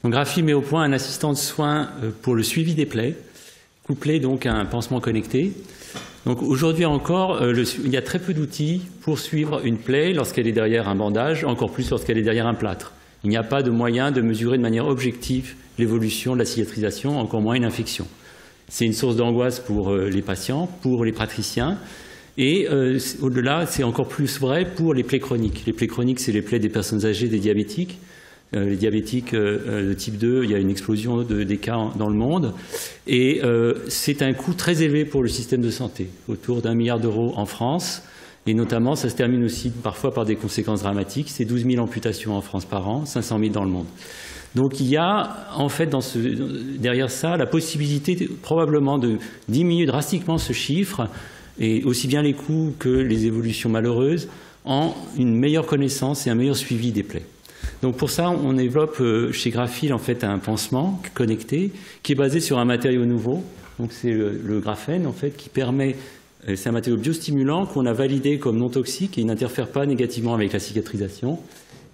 Donc Graphies met au point un assistant de soins pour le suivi des plaies, couplé donc à un pansement connecté. Donc aujourd'hui encore, il y a très peu d'outils pour suivre une plaie lorsqu'elle est derrière un bandage, encore plus lorsqu'elle est derrière un plâtre. Il n'y a pas de moyen de mesurer de manière objective l'évolution de la cicatrisation, encore moins une infection. C'est une source d'angoisse pour les patients, pour les praticiens, et au-delà, c'est encore plus vrai pour les plaies chroniques. Les plaies chroniques, c'est les plaies des personnes âgées, des diabétiques. Les diabétiques de type 2, il y a une explosion des cas dans le monde. Et c'est un coût très élevé pour le système de santé, autour d'1 milliard d'euros en France. Et notamment, ça se termine aussi parfois par des conséquences dramatiques. C'est 12 000 amputations en France par an, 500 000 dans le monde. Donc il y a en fait derrière ça la possibilité probablement de diminuer drastiquement ce chiffre, et aussi bien les coûts que les évolutions malheureuses, en une meilleure connaissance et un meilleur suivi des plaies. Donc pour ça, on développe chez Graphies en fait un pansement connecté qui est basé sur un matériau nouveau. Donc c'est le graphène en fait qui permet, c'est un matériau biostimulant qu'on a validé comme non toxique et il n'interfère pas négativement avec la cicatrisation.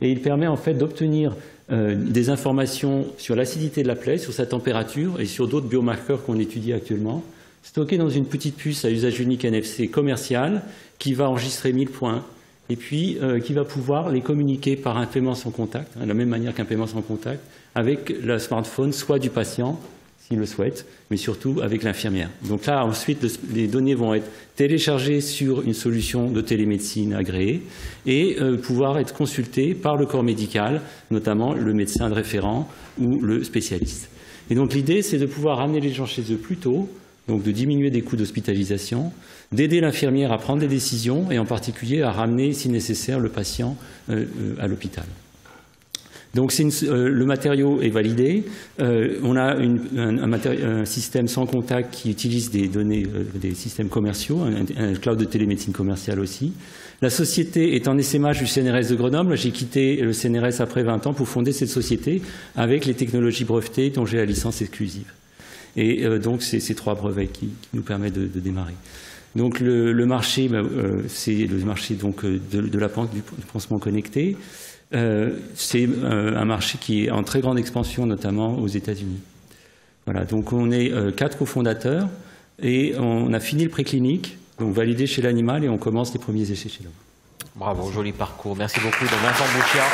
Et il permet en fait d'obtenir des informations sur l'acidité de la plaie, sur sa température et sur d'autres biomarqueurs qu'on étudie actuellement, stockés dans une petite puce à usage unique NFC commercial qui va enregistrer 1000 points. Et puis qui va pouvoir les communiquer par un paiement sans contact, de la même manière qu'un paiement sans contact, avec le smartphone, soit du patient, s'il le souhaite, mais surtout avec l'infirmière. Donc là, ensuite, les données vont être téléchargées sur une solution de télémédecine agréée et pouvoir être consultées par le corps médical, notamment le médecin de référent ou le spécialiste. Et donc l'idée, c'est de pouvoir ramener les gens chez eux plus tôt, donc de diminuer des coûts d'hospitalisation, d'aider l'infirmière à prendre des décisions et en particulier à ramener, si nécessaire, le patient à l'hôpital. Donc le matériau est validé. On a un système sans contact qui utilise des données, des systèmes commerciaux, un cloud de télémédecine commerciale aussi. La société est en essaimage du CNRS de Grenoble. J'ai quitté le CNRS après 20 ans pour fonder cette société avec les technologies brevetées dont j'ai la licence exclusive. Et donc, c'est ces 3 brevets qui nous permettent de démarrer. Donc, le marché, c'est le marché donc, du pansement connecté. C'est un marché qui est en très grande expansion, notamment aux États-Unis. Voilà, donc on est 4 cofondateurs et on a fini le préclinique, donc validé chez l'animal, et on commence les premiers essais chez l'homme. Bravo, joli parcours. Merci beaucoup, Vincent Bouchia.